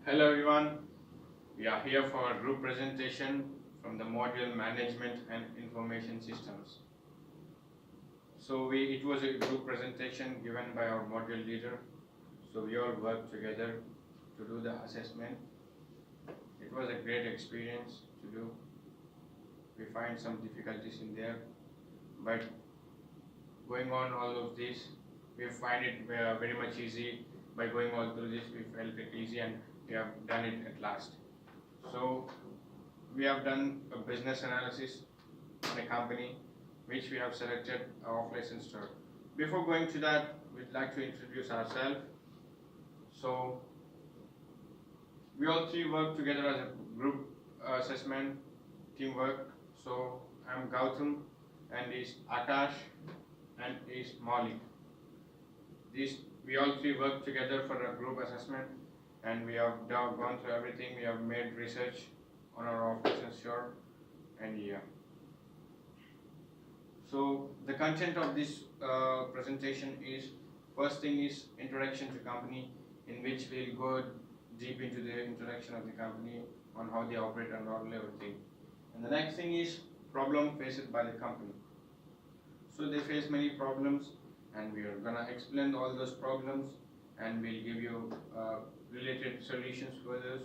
Hello everyone, we are here for a group presentation from the module Management and Information Systems. It was a group presentation given by our module leader. So we all worked together to do the assessment. It was a great experience to do. We find some difficulties in there, but going on all of this, we find it very much easy. By going all through this, we felt it easy and we have done it at last. So we have done a business analysis on a company which we have selected a off-license store. Before going to that, we'd like to introduce ourselves. So we all three work together as a group assessment teamwork. So I'm Gautam and is Akash and is Molly. These we all three work together for a group assessment and we have now gone through everything. We have made research on our off-license store and yeah. So the content of this presentation is, first thing is introduction to company, in which we'll go deep into the introduction of the company on how they operate and all everything. And the next thing is problem faced by the company. So they face many problems and we are gonna explain all those problems and we'll give you related solutions for those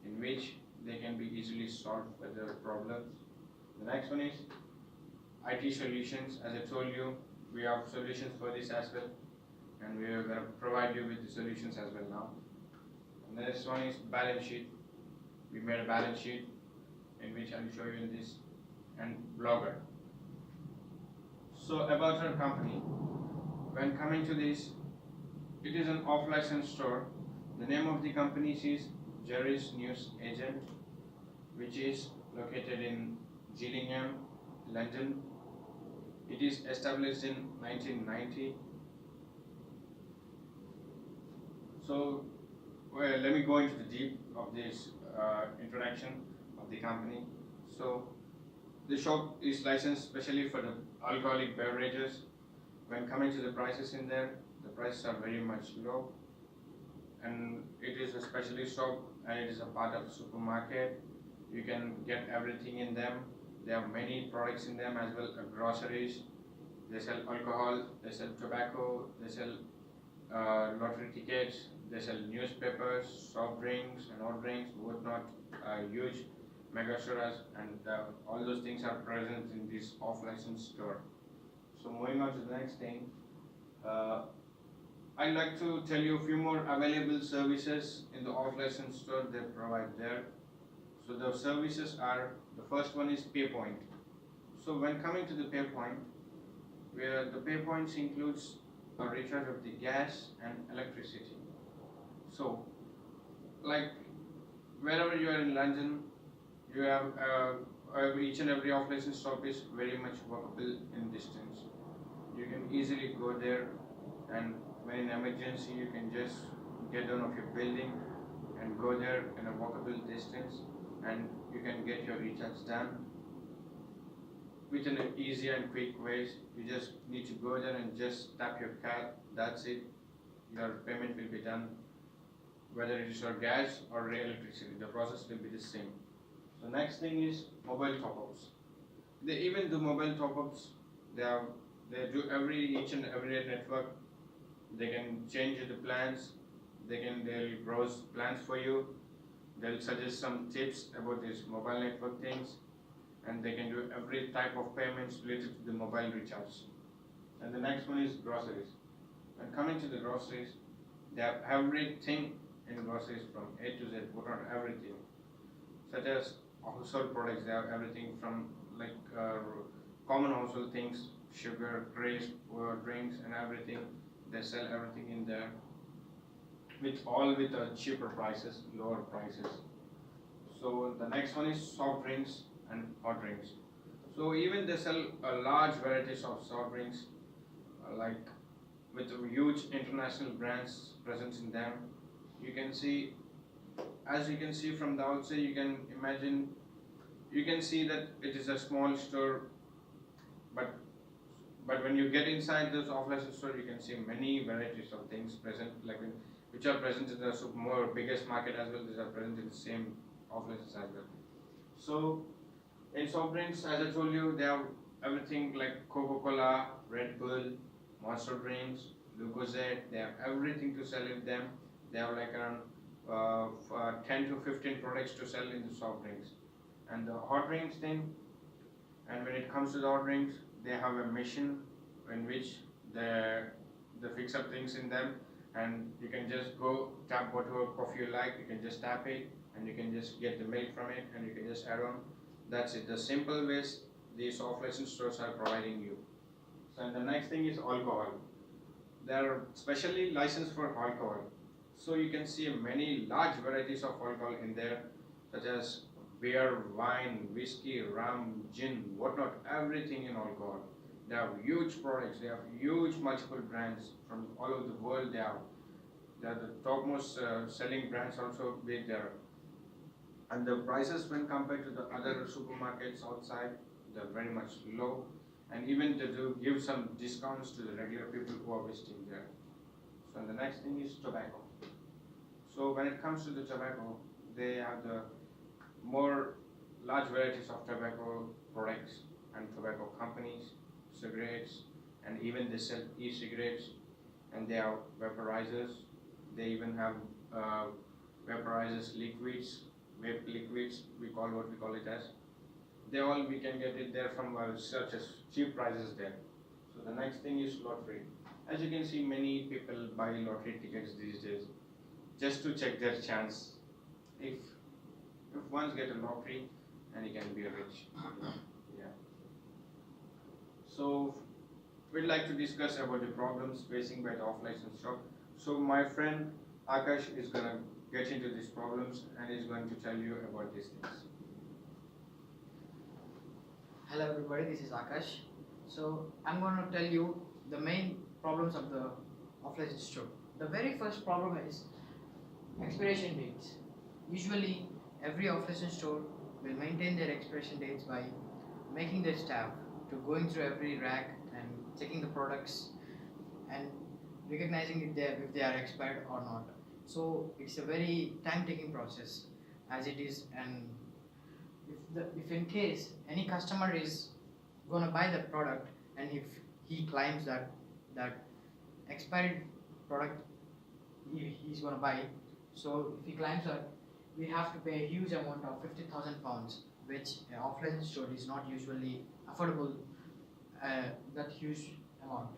in which they can be easily solved for the problems. The next one is IT solutions. As I told you, we have solutions for this as well and we are going to provide you with the solutions as well now. And the next one is balance sheet. We made a balance sheet in which I'll show you in this, and blogger. So about our company, when coming to this, it is an off-license store. The name of the company is Jerry's News Agent, which is located in Gillingham, London. It is established in 1990. So let me go into the deep of this introduction of the company. So the shop is licensed specially for the alcoholic beverages. When coming to the prices in there, the prices are very much low and it is a specialist shop and it is a part of a supermarket. You can get everything in them. There are many products in them as well, groceries. They sell alcohol, they sell tobacco, they sell lottery tickets, they sell newspapers, soft drinks and hot drinks, whatnot, huge mega stores, and all those things are present in this off-license store. So moving on to the next thing, I'd like to tell you a few more available services in the off-license store they provide there. So the services are, the first one is PayPoint. So when coming to the PayPoint, where the PayPoints includes a recharge of the gas and electricity. So like wherever you are in London, you have each and every off-license shop is very much walkable in distance. You can easily go there, and when in emergency you can just get down of your building and go there in a walkable distance and you can get your recharge done within an easy and quick ways. You just need to go there and just tap your card, that's it. Your payment will be done. Whether it is your gas or electricity, the process will be the same. So next thing is mobile top-ups. They even do mobile top-ups. They do each and every network. They can change the plans. They'll browse plans for you. They'll suggest some tips about these mobile network things, and they can do every type of payments related to the mobile recharge. And the next one is groceries. When coming to the groceries, they have everything in groceries from A to Z, put on everything, such as household products. They have everything from like common household things, sugar, crisp, drinks, and everything. They sell everything in there, with cheaper prices, lower prices. So the next one is soft drinks and hot drinks. So even they sell a large varieties of soft drinks, like with huge international brands present in them. You can see, as you can see from the outside, you can see that it is a small store, but when you get inside this off-license store, you can see many varieties of things present. Like which are present in the more biggest market as well. These are present in the same offices as well. So in soft drinks, as I told you, they have everything like Coca-Cola, Red Bull, Monster drinks, Lucozade. They have everything to sell in them. They have like around 10 to 15 products to sell in the soft drinks. And the hot drinks thing, and when it comes to the hot drinks, they have a machine in which they fix up things in them, and you can just go tap whatever coffee you like. You can just tap it, and you can just get the milk from it, and you can just add on. That's it. The simple ways these off-license stores are providing you. So and the next thing is alcohol. They are specially licensed for alcohol. So you can see many large varieties of alcohol in there, such as beer, wine, whiskey, rum, gin, whatnot, everything in alcohol. They have huge products. They have huge multiple brands from all over the world. They are the topmost selling brands also with there. And the prices when compared to the other supermarkets outside, they're very much low. And even they do give some discounts to the regular people who are visiting there. So the next thing is tobacco. So when it comes to the tobacco, they have the more large varieties of tobacco products and tobacco companies, cigarettes, and even they sell e-cigarettes, and they have vaporizers. They even have vaporizers liquids, vape liquids. We call it as. They all we can get it there from such as cheap prices there. So the next thing is lottery. As you can see, many people buy lottery tickets these days just to check their chance. If one's get a lottery, and he can be rich. Yeah. So we'd like to discuss about the problems facing by the off-license shop. So my friend Akash is gonna get into these problems and is going to tell you about these things. Hello everybody, this is Akash. So I'm going to tell you the main problems of the off-license store. The very first problem is expiration dates. Usually every off-license store will maintain their expiration dates by making their staff to going through every rack and checking the products and recognizing if they are expired or not. So it's a very time-taking process as it is, and if in case any customer is going to buy that product, and if he claims that expired product he's going to buy, so if he claims that, we have to pay a huge amount of £50,000, which off-license store is not usually affordable, that huge amount.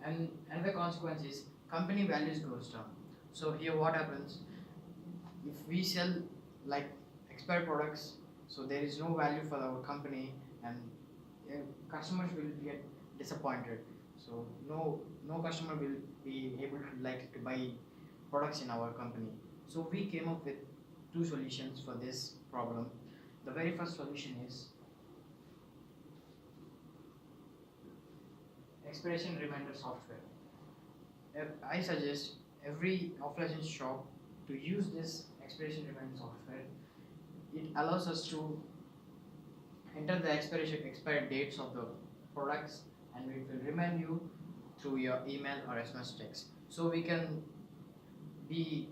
And another consequence is company values goes down. So here what happens, if we sell like expired products, so there is no value for our company, and customers will get disappointed. So no customer will be able to like to buy products in our company. So we came up with two solutions for this problem. The very first solution is expiration reminder software. I suggest every off-license shop to use this expiration reminder software. It allows us to enter the expired dates of the products, and it will remind you through your email or SMS text. So we can be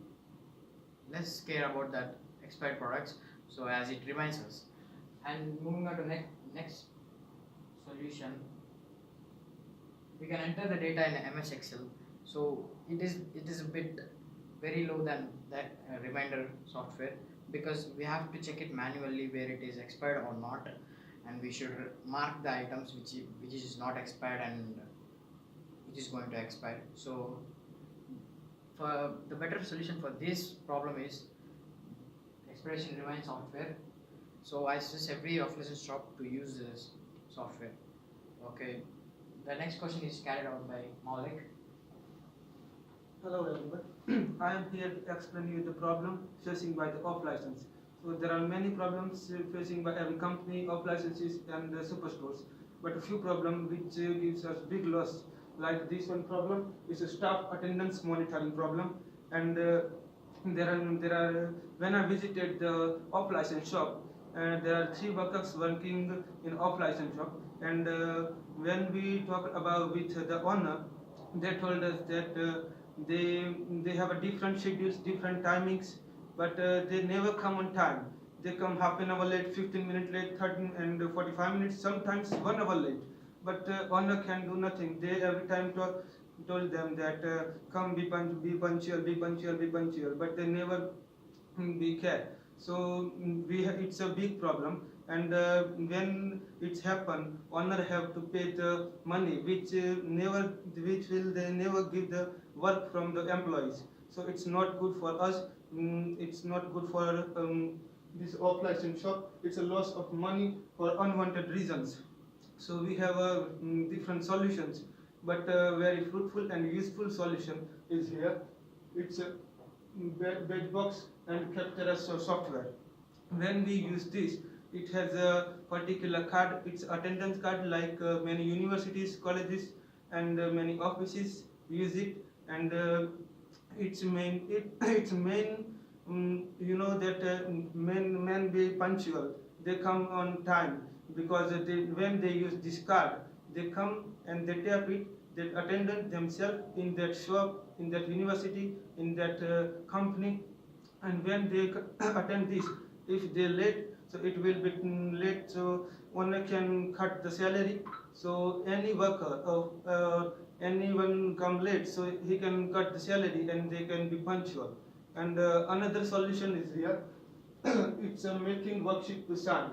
less care about that expired products, so as it reminds us. And moving on to next solution, we can enter the data in MS Excel. So it is a bit very low than that reminder software, because we have to check it manually where it is expired or not, and we should mark the items which is not expired and which is going to expire. So for the better solution for this problem is expiration remind software. So I suggest every off-license shop to use this software. Okay, the next question is carried out by Maulik. Hello everyone. I am here to explain you the problem facing by the off license. So there are many problems facing by every company, off licenses and the superstores. But a few problems which gives us big loss, like this one problem is a staff attendance monitoring problem. And there are when I visited the off license shop, there are 3 workers working in off license shop. And when we talked about with the owner, they told us that they have a different schedules, different timings, but they never come on time. They come half an hour late, 15 minutes late, 13 and 45 minutes, sometimes 1 hour late. But owner can do nothing. They every time told them that come be punctual, be punctual, be punctual, but they never be care. So it's a big problem, and when it's happen, owner have to pay the money which will they never give the work from the employees. So it's not good for us. It's not good for this off license shop. It's a loss of money for unwanted reasons. So we have different solutions, but very fruitful and useful solution is here. It's a badge box and Captera software. When we use this, it has a particular card. It's attendance card, like many universities, colleges, and many offices use it. And its main that men be punctual. They come on time because when they use this card, they come and they tap it. They attendant themselves in that shop, in that university, in that company, and when they attend this, if they late, so it will be late. So one can cut the salary. So any worker or anyone come late, so he can cut the salary and they can be punctual. And another solution is here. It's making worksheet to sign.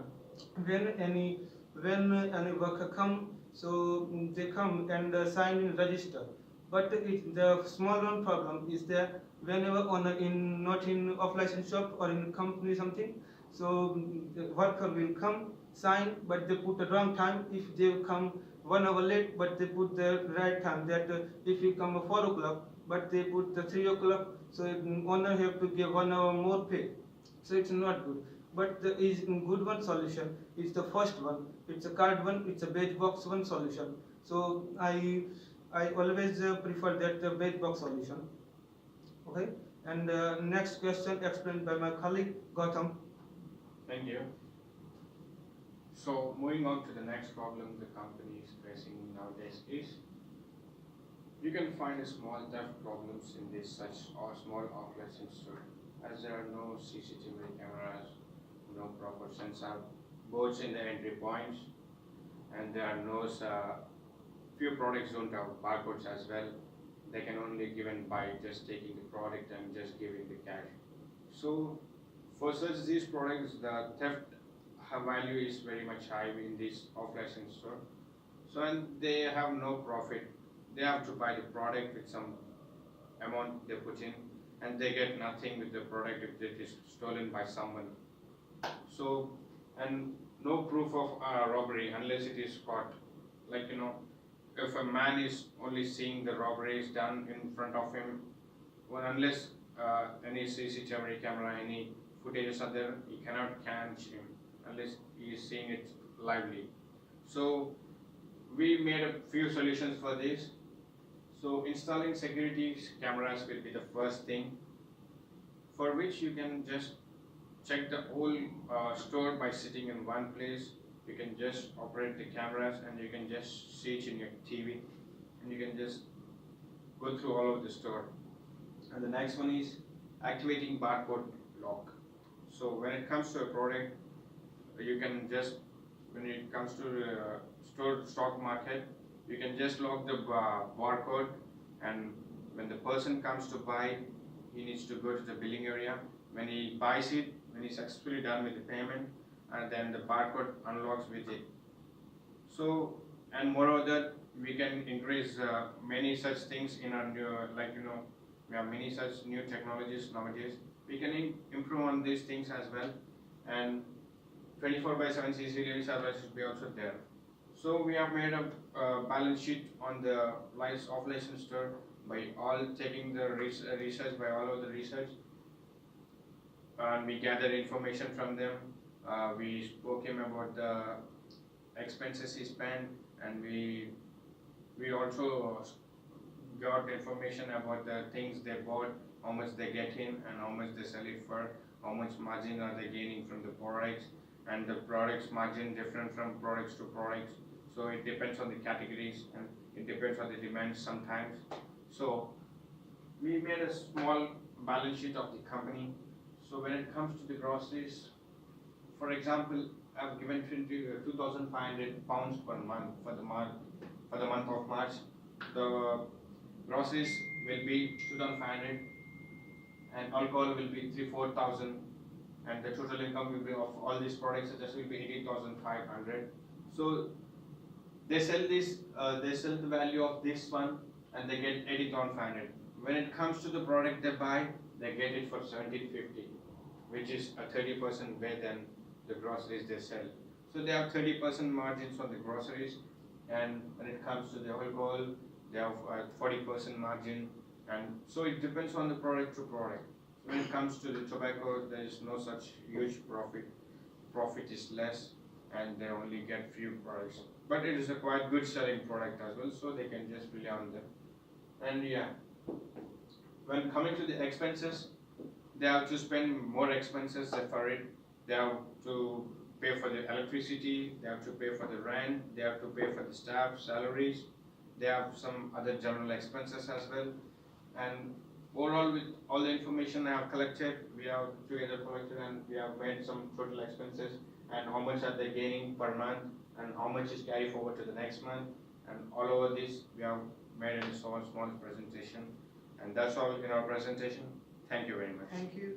When any worker come, so they come and sign in register. But the small one problem is that whenever not in off license shop or in company something, so the worker will come sign, but they put the wrong time. If they come 1 hour late, but they put the right time. That if you come at 4 o'clock, but they put the 3 o'clock, so owner have to give 1 hour more pay. So it's not good. But the good one solution is the first one. It's a card one. It's a badge box one solution. So I always prefer that the badge box solution. Okay. And next question explained by my colleague Gautam. Thank you. So moving on to the next problem the company is facing nowadays is you can find small theft problems in this such or small outlets in store, as there are no CCTV cameras, no proper sensor boards in the entry points, and there are no few products don't have barcodes as well. They can only given by just taking the product and just giving the cash. So for such these products, the theft value is very much high in this off-license store. So and they have no profit. They have to buy the product with some amount they put in, and they get nothing with the product if it is stolen by someone. So and no proof of robbery unless it is caught. Like if a man is only seeing the robbery is done in front of him, well, unless any CCTV camera, any footages are there, he cannot catch him unless he is seeing it lively. So we made a few solutions for this. So installing security cameras will be the first thing, for which you can just check the whole store by sitting in one place. You can just operate the cameras and you can just see it in your TV, and you can just go through all of the store. And the next one is activating barcode lock. So when it comes to a product, you can just, when it comes to stock market, you can just lock the barcode, and when the person comes to buy, he needs to go to the billing area. When he buys it, when he's successfully done with the payment, and then the barcode unlocks with it. So, and moreover that we can increase many such things in our new, we have many such new technologies nowadays. We can improve on these things as well, and 24/7 CCTV servers should be also there. So we have made a balance sheet on the off-license store by all taking the research by all of the research, and we gathered information from them. We spoke him about the expenses he spent, and we also got information about the things they bought, how much they get in, and how much they sell it for, how much margin are they gaining from the products, and the products margin different from products to products. So it depends on the categories and it depends on the demand sometimes. So we made a small balance sheet of the company. So when it comes to the groceries, for example, I've given 2,500 pounds per month for the month of March. The groceries will be 2,500 and alcohol will be 3-4,000 and the total income will be of all these products such as will be 18,500. So they sell they sell the value of this one and they get 80,500. When it comes to the product they buy, they get it for 1750, which is a 30% way than the groceries they sell. So they have 30% margins on the groceries, and when it comes to the alcohol, they have 40% margin, and so it depends on the product to product. When it comes to the tobacco, there is no such huge profit. Profit is less, and they only get few products. But it is a quite good selling product as well, so they can just rely on them. And yeah, when coming to the expenses, they have to spend more expenses for it. They have to pay for the electricity, they have to pay for the rent, they have to pay for the staff salaries, they have some other general expenses as well. And overall, with all the information I have collected, we have together collected and we have made some total expenses and how much are they gaining per month and how much is carried forward to the next month, and all over this we have made a small presentation, and that's all in our presentation. Thank you very much. Thank you.